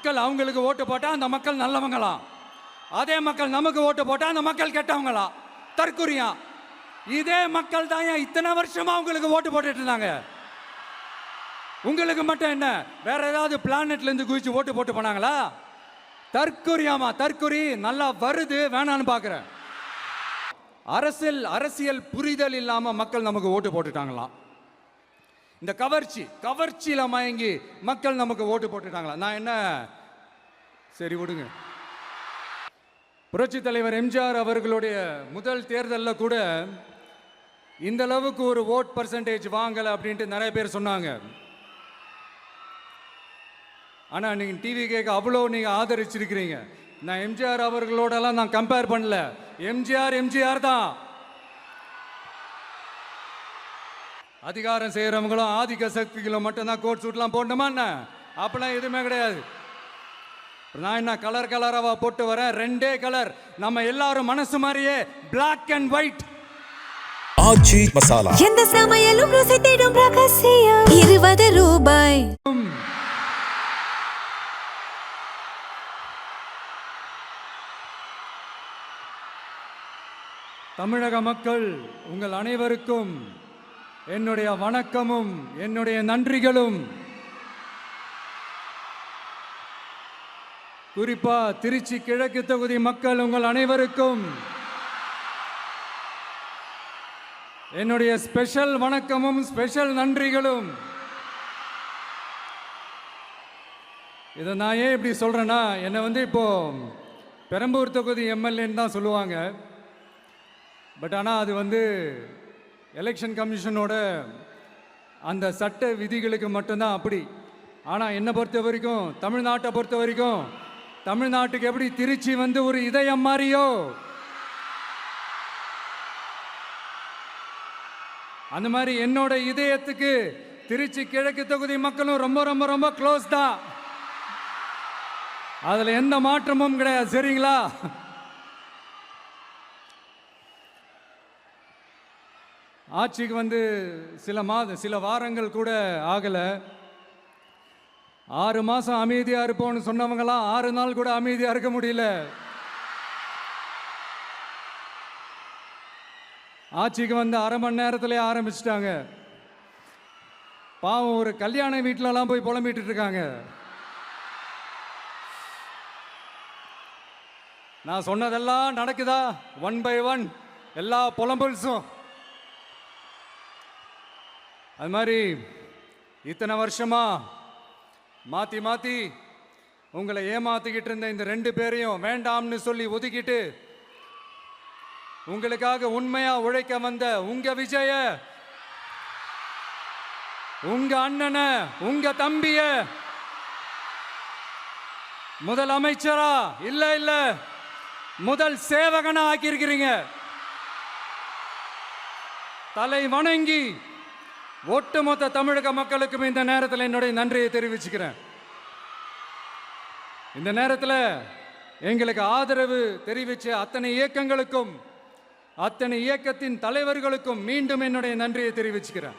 மக்கள் அவங்களுக்கு ஓட்டு போட்டா அந்த மக்கள் நல்லவங்களாம், அதே மக்கள் நமக்கு ஓட்டு போட்டா அந்த மக்கள் கெட்டவங்களா? தற்குறியா? இதே மக்கள் தான் இத்தனை வருஷமா உங்களுக்கு ஓட்டு போட்டுட்டு இருந்தாங்க. உங்களுக்கு மட்டும் என்ன வேற ஏதாவது பிளானட்ல இருந்து குதிச்சு ஓட்டு போட்டு போனாங்களா? தற்குறியாமா? தற்குறி நல்லா வருது, வேணான்னு பாக்குறேன். அரசியல் புரிதல் இல்லாம மக்கள் நமக்கு ஓட்டு போட்டுட்டாங்களாம். இந்த கவர்ச்சியில மயங்கி மக்கள் நமக்கு ஓட்டு போட்டுட்டாங்களா? நான் என்ன, சரி விடுங்க. புரட்சி தலைவர் எம்ஜிஆர் அவர்களுடைய முதல் தேர்தலில் கூட இந்த அளவுக்கு ஒரு ஓட் பர்சன்டேஜ் வாங்கல அப்படின்ட்டு நிறைய பேர் சொன்னாங்க. ஆனா நீங்க டிவி கேட்க அவ்வளோ நீங்க ஆதரிச்சிருக்கிறீங்க. நான் எம்ஜிஆர் அவர்களோடலாம் நான் கம்பேர் பண்ணல. எம்ஜிஆர் தான். அதிகாரம் செய்யறவங்களும் ஆதிக்க சக்திகளும் மட்டும்தான் கோட் சூட்லாம் போடணுமா என்ன? அப்பெல்லாம் எதுவுமே கிடையாது. நான் என்ன கலராவா போட்டு வரேன்? ரெண்டே கலர், நம்ம எல்லாரும் மனசு மாதிரியே பிளாக் அண்ட் ஒயிட். ஆச்சி மசாலா, எந்த சமையலும் ருசி தேடும் ரகசியம். 20 ரூபாய். தமிழக மக்கள் உங்கள் அனைவருக்கும் என்னுடைய வணக்கமும் என்னுடைய நன்றிகளும். குறிப்பா திருச்சி கிழக்கு தொகுதி மக்கள் உங்கள் அனைவருக்கும் என்னுடைய ஸ்பெஷல் வணக்கமும் ஸ்பெஷல் நன்றிகளும். இதை நான் ஏன் இப்படி சொல்றேன்னா, என்னை இப்போ பெரம்பூர் தொகுதி எம்எல்ஏன்னு தான் சொல்லுவாங்க. பட் ஆனால் அது எலெக்ஷன் கமிஷனோட அந்த சட்ட விதிகளுக்கு மட்டும்தான் அப்படி. ஆனால் என்னை பொறுத்த வரைக்கும், தமிழ்நாட்டை பொறுத்த வரைக்கும், தமிழ்நாட்டுக்கு எப்படி திருச்சி ஒரு இதயம் மாதிரியோ, அந்த மாதிரி என்னோட இதயத்துக்கு திருச்சி கிழக்கு தொகுதி மக்களும் ரொம்ப ரொம்ப ரொம்ப க்ளோஸ் தான். அதுல எந்த மாற்றமும் கிடையாது. சரிங்களா? ஆட்சிக்கு சில வாரங்கள் கூட ஆகல. 6 மாசம் அமைதியா இருப்போம்னு சொன்னவங்களாம் 6 நாள் கூட அமைதியா இருக்க முடியல. ஆட்சிக்கு அரை மணி நேரத்திலே ஆரம்பிச்சிட்டாங்க. பாவம், ஒரு கல்யாண வீட்டிலலாம் போய் புலம்பிட்டு இருக்காங்க. நான் சொன்னதெல்லாம் நடக்குதா? 1 by 1 எல்லா புலம்பல்ஸும். அது மாதிரி இத்தனை வருஷமா மாத்தி மாத்தி உங்களை ஏமாத்திக்கிட்டு இருந்த இந்த 2 பேரையும் வேண்டாம்னு சொல்லி ஒதுக்கிட்டு உங்களுக்காக உண்மையா உழைக்க வந்த உங்க விஜய, உங்க அண்ணனை, உங்க தம்பிய முதல் அமைச்சரா இல்ல முதல் சேவகனா ஆக்கியிருக்கிறீங்க. தலை வணங்கி ஒட்டுமொத்த தமிழக மக்களுக்கும் இந்த நேரத்தில் என்னுடைய நன்றியை தெரிவிச்சுக்கிறேன். இந்த நேரத்தில் எங்களுக்கு ஆதரவு தெரிவிச்ச அத்தனை இயக்கங்களுக்கும், அத்தனை இயக்கத்தின் தலைவர்களுக்கும் மீண்டும் என்னுடைய நன்றியை தெரிவிச்சுக்கிறேன்.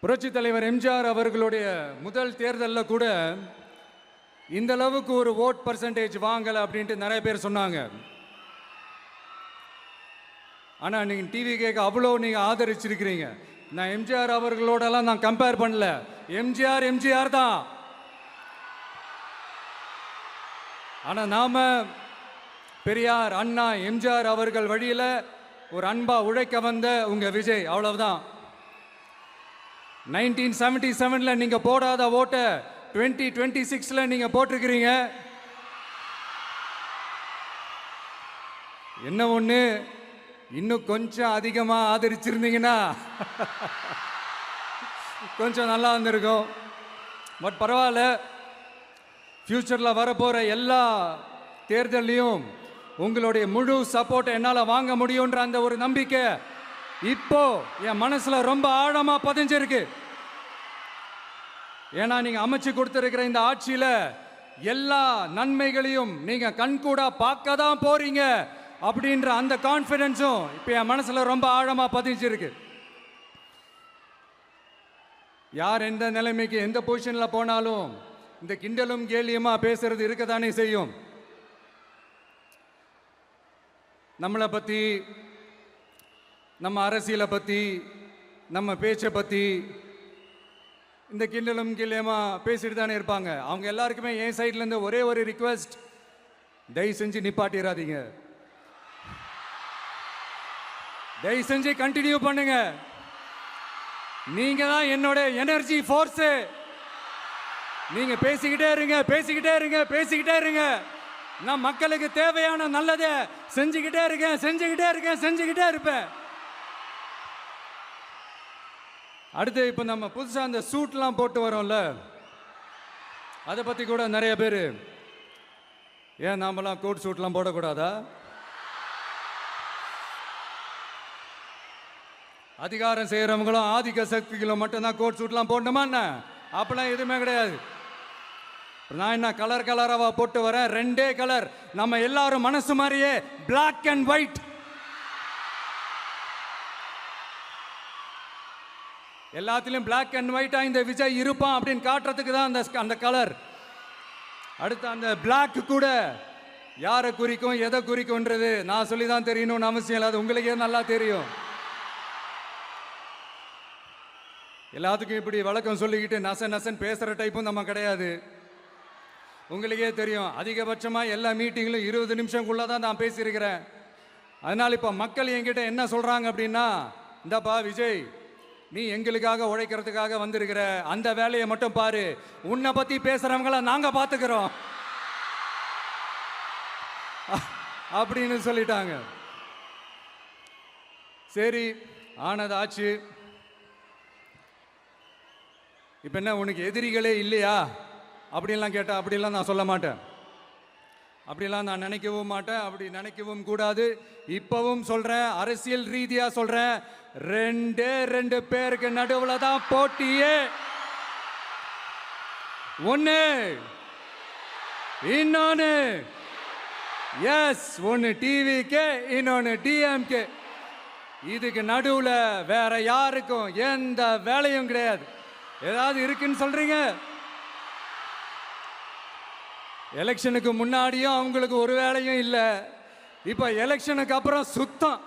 புரட்சி தலைவர் எம்ஜிஆர் அவர்களுடைய முதல் தேர்தலில் கூட இந்த அளவுக்கு ஒரு ஓட் பர்சன்டேஜ் வாங்கல அப்படின்ட்டு நிறைய பேர் சொன்னாங்க. ஆனா நீங்க டிவி கேட்க அவ்வளோ நீங்க ஆதரிச்சிருக்கிறீங்க. நான் எம்ஜிஆர் அவர்களோடலாம் நான் கம்பேர் பண்ணல. எம்ஜிஆர் தான். ஆனா நாம பெரியார், அண்ணா, எம்ஜிஆர் அவர்கள் வழியில ஒரு அன்பா உழைக்க வந்த உங்க விஜய், அவ்வளவுதான். 1977 நீங்க போடாத ஓட்ட 2026 நீங்க போட்டிருக்கிறீங்க. என்ன ஒண்ணு, இன்னும் கொஞ்சம் அதிகமா ஆதரிச்சிருந்தீங்கன்னா கொஞ்சம் நல்லா இருந்திருக்கும். பட் பரவாயில்ல, ஃபியூச்சரில் வரப்போகிற எல்லா தேர்தலையும் உங்களுடைய முழு சப்போர்ட்டை என்னால் வாங்க முடியுன்ற அந்த ஒரு நம்பிக்கை இப்போ என் மனசில் ரொம்ப ஆழமாக பதிஞ்சிருக்கு. ஏன்னா நீங்கள் அமைச்சு கொடுத்துருக்கிற இந்த ஆட்சியில் எல்லா நன்மைகளையும் நீங்கள் கண்கூடா பார்க்க தான் போறீங்க அப்படின்ற அந்த கான்ஃபிடென்ஸும் இப்போ என் மனசில் ரொம்ப ஆழமாக பதிஞ்சிருக்கு. யார் எந்த நிலைமைக்கு எந்த பொசிஷனில் போனாலும் இந்த கிண்டலும் கேலியுமா பேசுறது இருக்கத்தானே செய்யும். நம்மளை பற்றி, நம்ம அரசியலை பற்றி, நம்ம பேச்சை பற்றி இந்த கிண்டலும் கேலியுமா பேசிட்டு தானே இருப்பாங்க. அவங்க எல்லாருக்குமே என் சைட்லேருந்து ஒரே ஒரு ரிக்வெஸ்ட், தயவு செஞ்சு நிப்பாட்டிடாதீங்க. தயவு செஞ்சு கண்டினியூ பண்ணுங்க. நீங்க தான் என்னோட எனர்ஜி ஃபோர்ஸ். நீங்க பேசிக்கிட்டே இருங்க, பேசிக்கிட்டே இருங்க, பேசிக்கிட்டே இருங்க. நான் மக்களுக்கு தேவையான நல்லதை செஞ்சுக்கிட்டே இருக்கேன், செஞ்சுக்கிட்டே இருக்கேன், செஞ்சுக்கிட்டே இருப்பேன். அடுத்து இப்போ நம்ம புதுசாக அந்த சூட்லாம் போட்டு வரோம்ல, அதை பற்றி கூட நிறைய பேர், ஏன் நாமெல்லாம் கோட் சூட்லாம் போடக்கூடாதா? அதிகாரம் செய்கிறவங்களும் ஆதிக்க சக்திகளும் மட்டும்தான் கோட் சூட்லாம் போடணுமா என்ன? அப்பெல்லாம் எதுவுமே கிடையாது. நான் என்ன கலர் கலராக போட்டு வரேன், ரெண்டே கலர், நம்ம எல்லாரும் மனசு மாதிரியே பிளாக் அண்ட் ஒயிட். எல்லாத்திலும் பிளாக் அண்ட் ஒயிட்டா இந்த விஜய் இருப்பான் அப்படின்னு காட்டுறதுக்கு தான் அந்த கலர். அடுத்து அந்த பிளாக் கூட யாரை குறிக்கும் எதை குறிக்கும்ன்றது நான் சொல்லி தான் தெரியணும்னு அவசியம் இல்லை, அது உங்களுக்கே நல்லா தெரியும். எல்லாத்துக்கும் இப்படி வழக்கம் சொல்லிக்கிட்டு நச நசன் பேசுகிற டைப்பும் நம்ம கிடையாது. உங்களுக்கே தெரியும், அதிகபட்சமாக எல்லா மீட்டிங்களும் 20 நிமிஷம்குள்ளே தான் நான் பேசியிருக்கிறேன். அதனால் இப்போ மக்கள் என்கிட்ட என்ன சொல்கிறாங்க அப்படின்னா, இந்தாப்பா விஜய், நீ எங்களுக்காக உழைக்கிறதுக்காக வந்திருக்கிற, அந்த வேலையை மட்டும் பாரு, உன்னை பற்றி பேசுகிறவங்கள நாங்கள் பார்த்துக்கிறோம் அப்படின்னு சொல்லிட்டாங்க. சரி, ஆனது ஆச்சு. இப்போ என்ன, உனக்கு எதிரிகளே இல்லையா அப்படின்லாம் கேட்டால் அப்படிலாம் நான் சொல்ல மாட்டேன். அப்படிலாம் நான் நினைக்கவும் மாட்டேன், அப்படி நினைக்கவும் கூடாது. இப்பவும் சொல்கிறேன், அரசியல் ரீதியாக சொல்கிறேன், 2 பேருக்கு நடுவில் தான் போட்டியே. ஒன்று, இன்னொன்று எஸ், ஒன்று டிவிக்கு, இன்னொன்று டிஎம்கே. இதுக்கு நடுவில் வேற யாருக்கும் எந்த வேலையும் கிடையாது. ஏதாவது இருக்குன்னு சொல்றீங்க? எலெக்ஷனுக்கு முன்னாடியும் அவங்களுக்கு ஒரு வேலையும் இல்லை, இப்போ எலெக்ஷனுக்கு அப்புறம் சுத்தம்.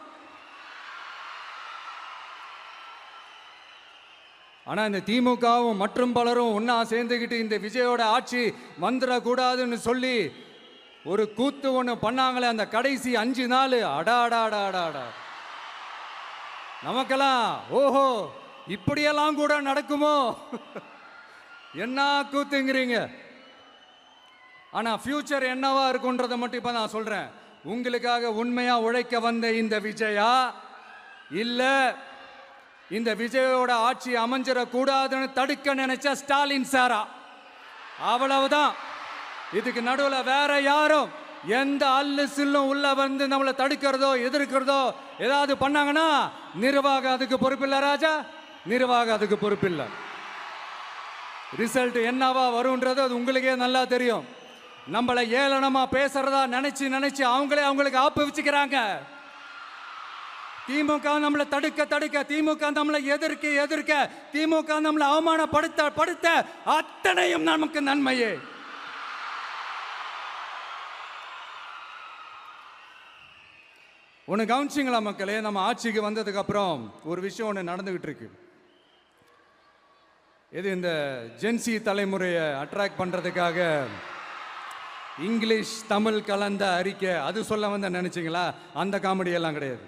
ஆனால் இந்த திமுகவும் மற்றும் பலரும் ஒன்றா சேர்ந்துக்கிட்டு இந்த விஜயோட ஆட்சி வந்துடக்கூடாதுன்னு சொல்லி ஒரு கூத்து ஒன்று பண்ணாங்களே, அந்த கடைசி 5 நாள், அடாடாடாடாடா, நமக்கெல்லாம் ஓஹோ இப்படியெல்லாம் கூட நடக்குமோ என்ன கூத்துங்கிறீங்க. ஆனால் ஃபியூச்சர் என்னவா இருக்குன்றதை மட்டும் இப்போ நான் சொல்கிறேன். உங்களுக்காக உண்மையாக உழைக்க வந்த இந்த விஜயா, இல்லை இந்த விஜயோட ஆட்சி அமைஞ்சிடக்கூடாதுன்னு தடுக்க நினைச்ச ஸ்டாலின் சாரா, அவ்வளவுதான். இதுக்கு நடுவில் வேற யாரும் எந்த அல்லு சில்லும் உள்ள வந்து நம்மளை தடுக்கிறதோ எதிர்க்கிறதோ ஏதாவது பண்ணாங்கன்னா நிர்வாகம் அதுக்கு பொறுப்பில்லை ராஜா, நிர்வாகம் அதுக்கு பொறுப்பில்லை. ரிசல்ட் என்னவா வரும்ன்றது அது உங்களுக்கே நல்லா தெரியும். நம்மளை ஏளனமா பேசுறதா நினைச்சு அவங்களுக்கு ஆப்பு வச்சுக்கிறாங்க. திமுக நம்மளை தடுக்க, திமுக நம்மளை எதிர்க்க, திமுக நம்மளை அவமானப்படுத்த அத்தனையும் நமக்கு நன்மையே. ஒன்று கவனிச்சிங்களா மக்களே, நம்ம ஆட்சிக்கு வந்ததுக்கு அப்புறம் ஒரு விஷயம் ஒன்று நடந்துகிட்டு இருக்கு. இது இந்த ஜென்சி தலைமுறையை அட்ராக்ட் பண்றதுக்காக இங்கிலீஷ் தமிழ் கலந்த அறிக்கை, அது சொல்ல வந்த நினைச்சிங்களா? அந்த காமெடி எல்லாம் கிடையாது.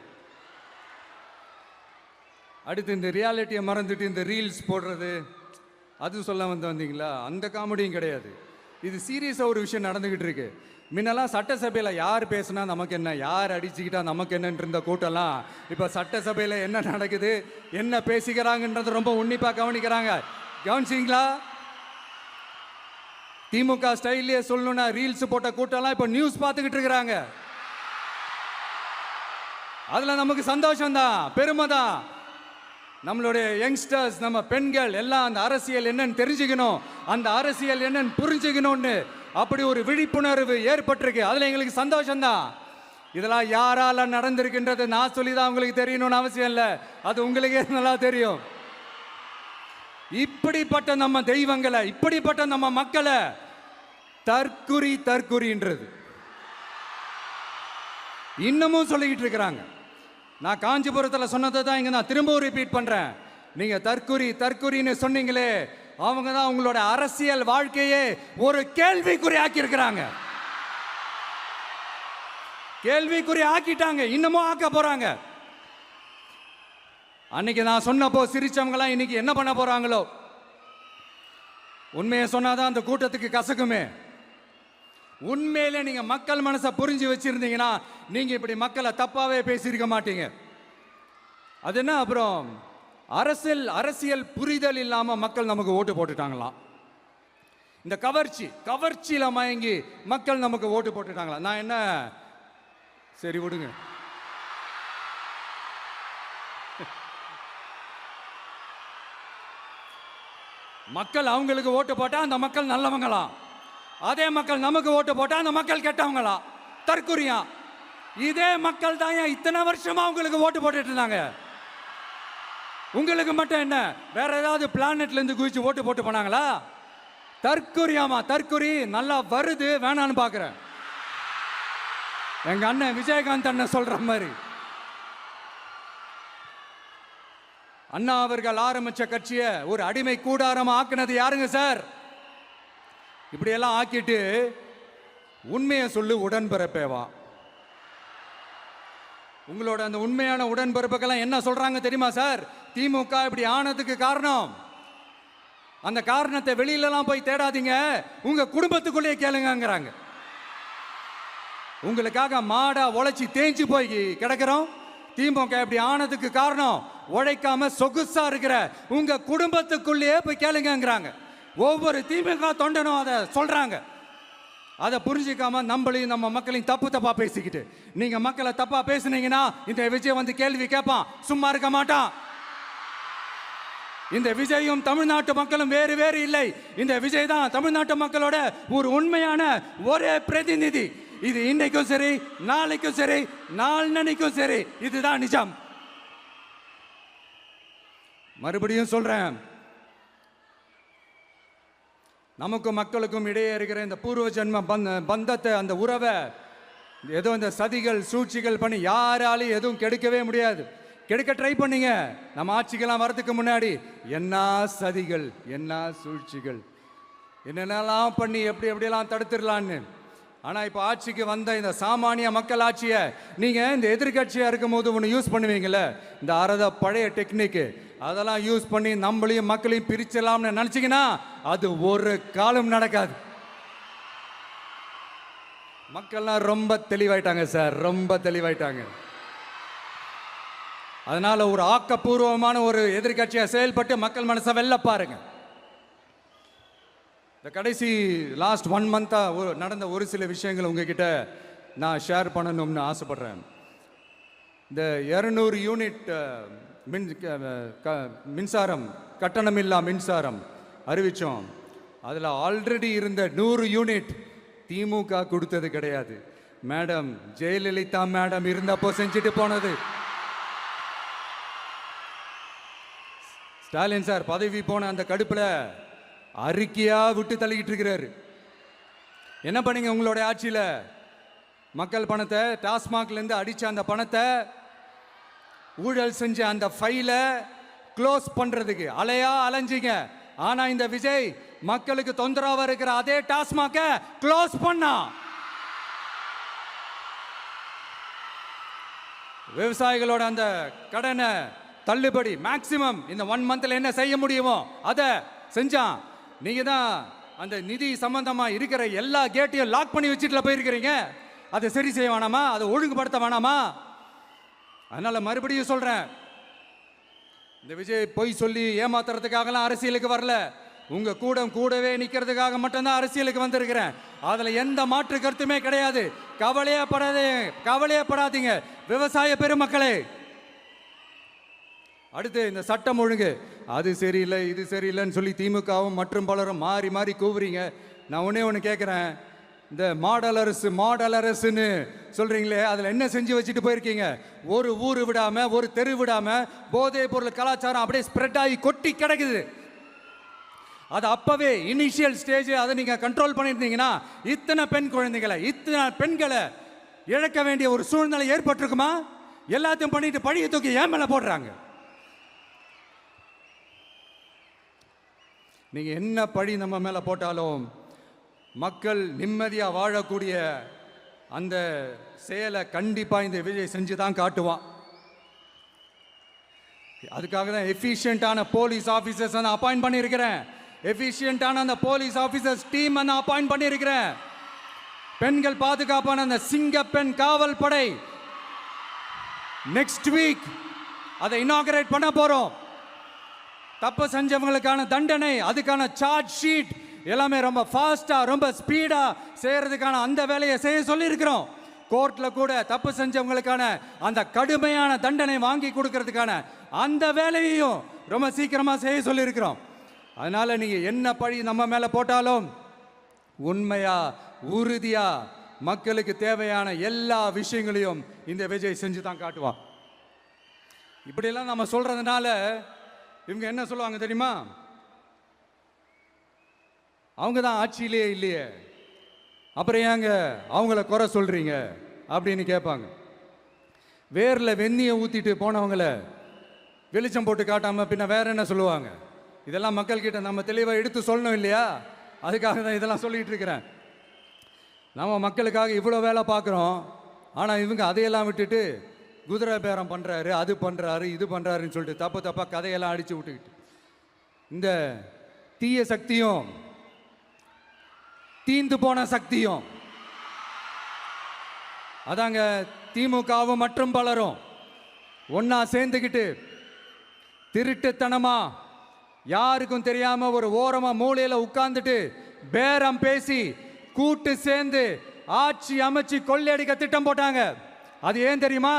அடுத்து இந்த ரியாலிட்டியை மறந்துட்டு இந்த ரீல்ஸ் போடுறது, அது சொல்ல வந்தீங்களா? அந்த காமெடியும் கிடையாது. இது சீரியஸாக ஒரு விஷயம் நடந்துகிட்டு இருக்கு. முன்னெல்லாம் சட்டசபையில் யார் பேசுனா நமக்கு என்ன, யார் அடிச்சுக்கிட்டா நமக்கு என்னன்னு இருந்த கூட்டம்லாம் இப்போ சட்டசபையில் என்ன நடக்குது, என்ன பேசிக்கிறாங்கன்றது ரொம்ப உன்னிப்பாக கவனிக்கிறாங்க. கவனிச்சிங்களா? திமுக ஸ்டைல்லையே சொல்லணும்னா ரீல்ஸ் போட்ட கூட்டம்லாம் இப்போ நியூஸ் பார்த்துக்கிட்டு இருக்கிறாங்க. அதில் நமக்கு சந்தோஷம்தான், பெருமை தான். நம்மளுடைய யங்ஸ்டர்ஸ், நம்ம பெண்கள் எல்லாம் அந்த அரசியல் என்னன்னு தெரிஞ்சுக்கணும், அந்த அரசியல் என்னன்னு புரிஞ்சுக்கணும்னு அப்படி ஒரு விழிப்புணர்வு ஏற்பட்டிருக்கு. அதில் எங்களுக்கு சந்தோஷம்தான். இதெல்லாம் யாரால நடந்திருக்கின்றது நான் சொல்லி தான் உங்களுக்கு தெரியணும்னு அவசியம் இல்லை, அது உங்களுக்கே நல்லா தெரியும். இப்படிப்பட்ட நம்ம தெய்வங்களை, இப்படிப்பட்ட நம்ம மக்களை தற்குறி தற்குறின்றது இன்னமும் சொல்லிக்கிட்டு இருக்கிறாங்க. நான் காஞ்சிபுரத்தில் சொன்னதை தான் இங்க நான் திரும்பவும் ரிப்பீட் பண்றேன். நீங்க தற்குறி தற்குறின்னு சொன்னீங்களே, அவங்க தான் உங்களோட அரசியல் வாழ்க்கையே ஒரு கேள்விக்குறி ஆக்கி இருக்கிறாங்க. கேள்விக்குறி ஆக்கிட்டாங்க, இன்னமும் ஆக்க போறாங்க. அன்னைக்கு நான் சொன்னப்போ சிரிச்சவங்களாம் இன்னைக்கு என்ன பண்ண போறாங்களோ. உண்மையை சொன்னாதான் அந்த கூட்டத்துக்கு கசக்குமே. உண்மையிலே நீங்க மக்கள் மனசை புரிஞ்சு வச்சிருந்தீங்கன்னா நீங்க இப்படி மக்களை தப்பாவே பேசியிருக்க மாட்டீங்க. அது என்ன, அப்புறம் அரசியல் புரிதல் இல்லாம மக்கள் நமக்கு ஓட்டு போட்டுட்டாங்களாம். இந்த கவர்ச்சியில மயங்கி மக்கள் நமக்கு ஓட்டு போட்டுட்டாங்களா. நான் என்ன, சரி விடுங்க. மக்கள் அவங்களுக்கு ஓட்டு போட்டா அந்த மக்கள் நல்லவங்களாம், அதே மக்கள் நமக்கு ஓட்டு போட்டா அந்த மக்கள் கெட்டவங்களா, தற்குறியா. இதே மக்கள் தான் இத்தனை வருஷமா உங்களுக்கு ஓட்டு போட்டுட்டு இருந்தாங்க. உங்களுக்கு மட்டும் என்ன, வேற ஏதாவது பிளானட்ல இருந்து குதிச்சு ஓட்டு போட்டு போனாங்களா? தற்குறியாமா, தற்குறி நல்லா வருது, வேணான்னு பாக்குறேன். எங்க அண்ணன் விஜயகாந்த் அண்ணன் சொல்ற மாதிரி, அண்ணா அவர்கள் ஆரம்பிச்ச கட்சியை ஒரு அடிமை கூடாரமா ஆக்குனது யாருங்க சார்? இப்படியெல்லாம் ஆக்கிட்டு உண்மையை சொல்லு உடன்பிறப்பேவா. உங்களோட அந்த உண்மையான உடன்பிறப்புக்கெல்லாம் என்ன சொல்றாங்க தெரியுமா சார்? திமுக இப்படி ஆனதுக்கு காரணம், அந்த காரணத்தை வெளியிலலாம் போய் தேடாதீங்க, உங்க குடும்பத்துக்குள்ளேயே கேளுங்கிறாங்க. உங்களுக்காக மாடா உழைச்சி தேஞ்சு போய் கிடக்கிறோம். திமுக இப்படி ஆனதுக்கு காரணம் உழைக்காம சொகுசா இருக்கிற உங்க குடும்பத்துக்குள்ளேயே போய் கேளுங்கிறாங்க. ஒவ்வொரு திமுக தொண்டனும் அதை சொல்றாங்க. அதை புரிஞ்சிக்காம நம்மளையும் நம்ம மக்களையும் தப்பா பேசிக்கிட்டு, நீங்க மக்களை தப்பா பேசுனீங்கன்னா இந்த விஜய் வந்து கேள்வி கேட்பான், சும்மா இருக்க மாட்டான். இந்த விஜயும் தமிழ்நாட்டு மக்களும் வேறு வேறு இல்லை. இந்த விஜய் தான் தமிழ்நாட்டு மக்களோட ஒரு உண்மையான ஒரே பிரதிநிதி. இது இன்னைக்கும் சரி, நாளைக்கும் சரி, நாளன்னைக்கும் சரி, இதுதான் நிஜம். மறுபடியும் சொல்றேன், நமக்கும் மக்களுக்கும் இடையே இருக்கிற இந்த பூர்வ ஜென்ம பந்தத்தை, அந்த உறவை ஏதோ இந்த சதிகள் சூழ்ச்சிகள் பண்ணி யாராலையும் எதுவும் கெடுக்கவே முடியாது. கெடுக்க ட்ரை பண்ணீங்க நம்ம ஆட்சிக்கெல்லாம் வரதுக்கு முன்னாடி. என்ன சதிகள், என்ன சூழ்ச்சிகள், என்னென்னலாம் பண்ணி எப்படியெல்லாம் தடுத்துடலான்னு. ஆனால் இப்போ ஆட்சிக்கு வந்த இந்த சாமானிய மக்கள் ஆட்சியை நீங்கள் இந்த எதிர்கட்சியாக இருக்கும் போது ஒன்று யூஸ் பண்ணுவீங்கள்ல, இந்த பழைய டெக்னிக்கு, அதெல்லாம் யூஸ் பண்ணி நம்மளையும் மக்களையும் பிரிச்சலாம்னு நினச்சிங்கன்னா அது ஒரு காலம் நடக்காது. மக்கள்லாம் ரொம்ப தெளிவாயிட்டாங்க சார், ரொம்ப தெளிவாயிட்டாங்க. அதனால ஒரு ஆக்கப்பூர்வமான ஒரு எதிர்கட்சியை செயல்பட்டு மக்கள் மனசை வெல்ல பாருங்க. இந்த கடைசி லாஸ்ட் 1 மந்தா நடந்த ஒரு சில விஷயங்கள் உங்ககிட்ட நான் ஷேர் பண்ணணும்னு ஆசைப்படுறேன். இந்த 200 யூனிட் மின்சாரம், கட்டணமில்லா மின்சாரம் அறிவிச்சோம். அதில் ஆல்ரெடி இருந்த 100 யூனிட் திமுக கொடுத்தது கிடையாது. மேடம் ஜெயலலிதா மேடம் இருந்தப்போ செஞ்சுட்டு போனது. ஸ்டாலின் சார் பதவி போன அந்த கடுப்புல அறிக்கையா விட்டு தள்ளிக்கிட்டு இருக்கிறாரு. என்ன பண்ணீங்க உங்களுடைய ஆட்சியில? மக்கள் பணத்தை, டாஸ்மாக்ல இருந்து அடிச்ச அந்த பணத்தை, ஊழல் செஞ்ச அந்த ஃபைலை க்ளோஸ் பண்றதுக்கு அலைஞ்சீங்க. ஆனா இந்த விஜய் மக்களுக்கு தொந்தரவா இருக்கிற அதே டாஸ்மாக க்ளோஸ் பண்ணா. விவசாயிகளோட அந்த கடனை தள்ளுபடி மேக்சிமம் இந்த 1 மந்த்ல என்ன செய்ய முடியுமோ அதை செஞ்சான். நீங்க தான் அந்த நிதி சம்பந்தமா இருக்கிற எல்லா கேட்டையும் லாக் பண்ணி வச்சுட்டு போயிருக்கிறீங்க. அதை சரி செய்ய வேணாமா? அதை ஒழுங்குபடுத்த வேணாமா? அதனால மறுபடியும் சொல்றேன், இந்த விஜய் பொய் சொல்லி ஏமாத்துறதுக்காகலாம் அரசியலுக்கு வரல. உங்க கூடவே நிக்கிறதுக்காக மட்டும்தான் அரசியலுக்கு வந்திருக்கிறேன். அதுல எந்த மாற்று கருத்துமே கிடையாது. கவலையப்படாதீங்க விவசாய பெருமக்களே. அடுத்து இந்த சட்டம் ஒழுங்கு, அது சரியில்லை இது சரியில்லைன்னு சொல்லி திமுகவும் மற்றும் பலரும் மாறி மாறி கூவுறீங்க. நான் ஒன்று கேட்குறேன், இந்த மாடல் அரசுன்னு சொல்றீங்களே, அதில் என்ன செஞ்சு வச்சுட்டு போயிருக்கீங்க? ஒரு ஊர் விடாம, ஒரு தெரு விடாம போதைப் பொருள் கலாச்சாரம் அப்படியே ஸ்ப்ரெட் ஆகி கொட்டி கிடக்குது. அது அப்பவே இனிஷியல் ஸ்டேஜ் அதை நீங்க கண்ட்ரோல் பண்ணியிருந்தீங்கன்னா இத்தனை பெண் குழந்தைகளை இத்தனை பெண்களை இழக்க வேண்டிய ஒரு சூழ்நிலை ஏற்பட்டிருக்குமா? எல்லாத்தையும் பண்ணிட்டு பழிய தூக்கி ஏன் மேல போடுறாங்க. நீங்க என்ன பழி நம்ம மேல போட்டாலும் மக்கள் நிம்மதியா வாழக்கூடிய அந்த செயலை கண்டிப்பா இந்த விஜய் செஞ்சு தான் காட்டுவான். அதுக்காக தான் எஃபிஷியன்டான போலீஸ் ஆஃபீஸர்ஸ் நான் அப்பாயிண்ட் பண்ணியிருக்கிறேன். எஃபிஷியன்டான அந்த போலீஸ் ஆஃபீஸர்ஸ் டீம் நான் அப்பாயிண்ட் பண்ணியிருக்கிறேன். பெண்கள் பாதுகாப்பான அந்த சிங்க பெண் காவல் படை நெக்ஸ்ட் வீக் அதை இனாகரேட் பண்ண போறோம். தப்பு செஞ்சவங்களுக்கான தண்டனை, அதுக்கான சார்ஜ் ஷீட் எல்லாமே ரொம்ப ஃபாஸ்டா ரொம்ப ஸ்பீடா செய்யறதுக்கான அந்த வேலையை செய்ய சொல்லி இருக்கிறோம். கோர்ட்ல கூட தப்பு செஞ்சவங்களுக்கான அந்த கடுமையான தண்டனை வாங்கி கொடுக்கறதுக்கான அந்த வேலையையும் ரொம்ப சீக்கிரமா செய்ய சொல்லி இருக்கிறோம். அதனால நீங்க என்ன பழி நம்ம மேல போட்டாலும் உண்மையா உறுதியா மக்களுக்கு தேவையான எல்லா விஷயங்களையும் இந்த விஜய் செஞ்சு தான் காட்டுவான். இப்படியெல்லாம் நம்ம சொல்றதுனால இவங்க என்ன சொல்லுவாங்க தெரியுமா? அவங்க தான் ஆட்சியிலே இல்லையே, அப்புறம் ஏங்க அவங்கள குறை சொல்றீங்க அப்படின்னு கேட்பாங்க. வேரில் வெந்நியை ஊற்றிட்டு போனவங்கள வெளிச்சம் போட்டு காட்டாம பின்ன வேற என்ன சொல்லுவாங்க? இதெல்லாம் மக்கள்கிட்ட நம்ம தெளிவாக எடுத்து சொல்லணும் இல்லையா? அதுக்காக தான் இதெல்லாம் சொல்லிட்டு இருக்கிறேன். நம்ம மக்களுக்காக இவ்வளோ வேலை பார்க்குறோம், ஆனால் இவங்க அதையெல்லாம் விட்டுட்டு குதிரை பேரம் பண்ணுறாரு, அது பண்ணுறாரு, இது பண்ணுறாருன்னு சொல்லிட்டு தப்பாக கதையெல்லாம் அடித்து விட்டுக்கிட்டு இந்த தீய சக்தியும் தீந்து போன சக்தியும் அதாங்க திமுகவும் மற்றும் பலரும் ஒன்னா சேர்ந்துக்கிட்டு திருட்டுத்தனமா யாருக்கும் தெரியாம ஒரு ஓரமா மூலையில உட்கார்ந்துட்டு பேரம் பேசி கூட்டு சேர்ந்து ஆட்சி அமைச்சு கொள்ளையடிக்க திட்டம் போட்டாங்க. அது ஏன் தெரியுமா?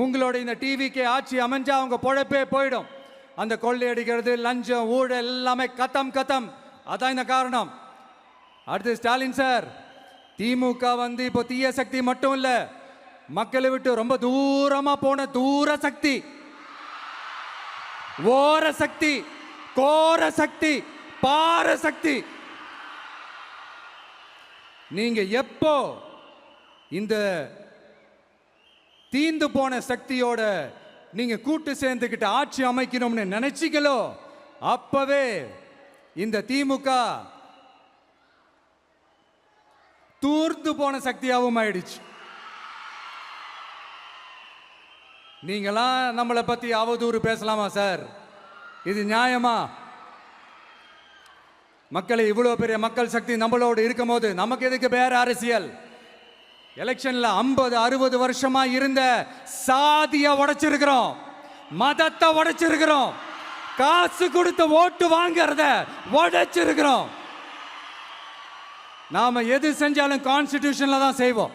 உங்களோட இந்த டிவிக்கு ஆட்சி அமைஞ்சா அவங்க பொழப்பே போயிடும். அந்த கொள்ளையடிக்கிறது, லஞ்சம், ஊழல் எல்லாமே கத்தம். அதான் இந்த காரணம். அடுத்து ஸ்டாலின் சார், திமுக இப்போ தீய சக்தி மட்டும் இல்ல, மக்களை விட்டு ரொம்ப தூரமா போன தூர சக்தி, ஓர சக்தி, கோர சக்தி, பார சக்தி. நீங்க எப்போ இந்த தீந்து போன சக்தியோட நீங்க கூட்டு சேர்ந்துக்கிட்டு ஆட்சி அமைக்கணும்னு நினைச்சீங்களோ அப்பவே இந்த திமுக தூர்ந்து போன சக்தியாகவும் ஆயிடுச்சு. நீங்களாம் நம்மளை பத்தி அவதூறு பேசலாமா சார்? இது நியாயமா? மக்களை இவ்வளவு பெரிய மக்கள் சக்தி நம்மளோடு இருக்கும் போது நமக்கு எதுக்கு வேற அரசியல்? எலெக்ஷன்ல 50-60 வருஷமா இருந்த சாதிய உடைச்சிருக்கிறோம், மதத்தை உடைச்சிருக்கிறோம், காசு கொடுத்து ஓட்டு வாங்கறத உடைச்சிருக்கிறோம். நாம எது செஞ்சாலும் கான்ஸ்டிடியூஷன்ல தான் செய்வோம்.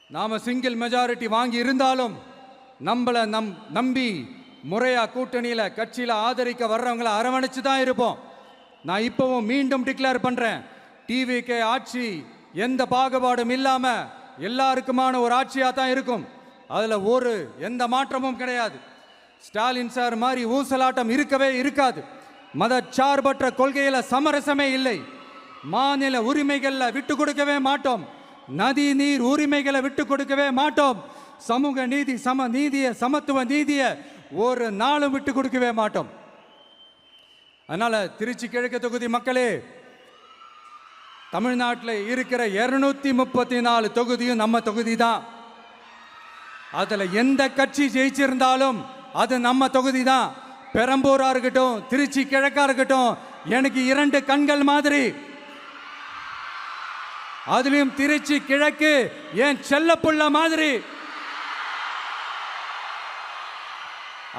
நாம சிங்கிள் மெஜாரிட்டி வாங்கி இருந்தாலும் நம்மளை நம்பி முறையா கூட்டணியில கட்சியில ஆதரிக்க வர்றவங்களை அரவணைச்சு தான் இருப்போம். நான் இப்பவும் மீண்டும் டிக்ளேர் பண்றேன், டிவிகே ஆட்சி எந்த பாகுபாடும் இல்லாம எல்லாருக்குமான ஒரு ஆட்சியா தான் இருக்கும். அதுல எந்த மாற்றமும் கிடையாது. ஸ்டாலின் சார் மாதிரி ஊசலாட்டம் இருக்கவே இருக்காது. மதச்சார்பற்ற கொள்கையில சமரசமே இல்லை. மாநில உரிமைகளை விட்டு கொடுக்கவே மாட்டோம். நதி நீர் உரிமைகளை விட்டு கொடுக்கவே மாட்டோம். சமூக நீதி, சம நீதிய, சமத்துவ நீதிய ஒரு நாளும் விட்டு கொடுக்கவே மாட்டோம். அதனால திருச்சி கிழக்கு தொகுதி மக்களே, தமிழ்நாட்டில் இருக்கிற 234 தொகுதியும் நம்ம தொகுதி தான். அதுல எந்த கட்சி ஜெயிச்சிருந்தாலும் அது நம்ம தொகுதி தான். பெரம்பூரா இருக்கட்டும், திருச்சி கிழக்கா இருக்கட்டும், எனக்கு 2 கண்கள் மாதிரி. அதுலயும் திருச்சி கிழக்கு என் செல்லப்புள்ள மாதிரி.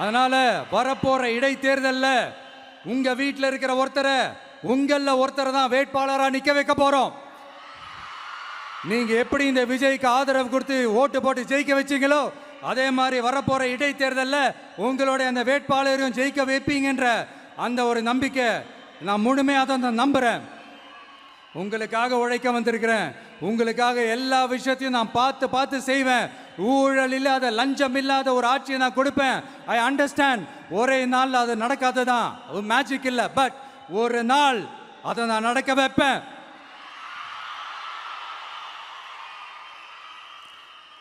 அதனால வரப்போற இடைத்தேர்தல்ல உங்க வீட்டில் இருக்கிற ஒருத்தரை, உங்கள ஒருத்தரை தான் வேட்பாளரா நிக்க வைக்க போறோம். நீங்க எப்படி இந்த விஜய்க்கு ஆதரவு கொடுத்து ஓட்டு போட்டு ஜெயிக்க வச்சீங்களோ அதே மாதிரி வரப்போற இடைத்தேர்தல்ல உங்களுடைய அந்த வேட்பாளரையும் ஜெயிக்க வைப்பீங்கன்ற அந்த ஒரு நம்பிக்கை நான் முழுமையாக தான் நம்புறேன். உங்களுக்காக உழைக்க வந்திருக்கிறேன். உங்களுக்காக எல்லா விஷயத்தையும் நான் பார்த்து செய்வேன். ஊழல் இல்லாத லஞ்சம் இல்லாத ஒரு ஆட்சியை நான் கொடுப்பேன். I understand. ஒரே நாள் அது நடக்காததான், ஒரு மேஜிக் இல்லை. பட் ஒரு நாள் அதை நான் நடக்க வைப்பேன்.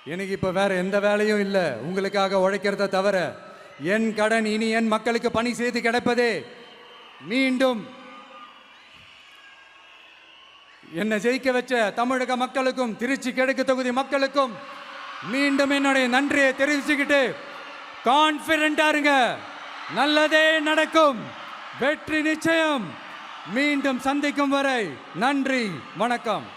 எனக்கு இப்போ வேற எந்த வேலையும் இல்லை உங்களுக்காக உழைக்கிறத தவிர. என் கடன் இனி என் மக்களுக்கு பணி செய்து கிடைப்பதே. மீண்டும் என்னை ஜெயிக்க வச்ச தமிழக மக்களுக்கும் திருச்சி கிழக்கு தொகுதி மக்களுக்கும் மீண்டும் என்னுடைய நன்றியை தெரிவிச்சுக்கிட்டு கான்ஃபிடென்ட்டா இருங்க, நல்லதே நடக்கும், வெற்றி நிச்சயம். மீண்டும் சந்திக்கும் வரை நன்றி, வணக்கம்.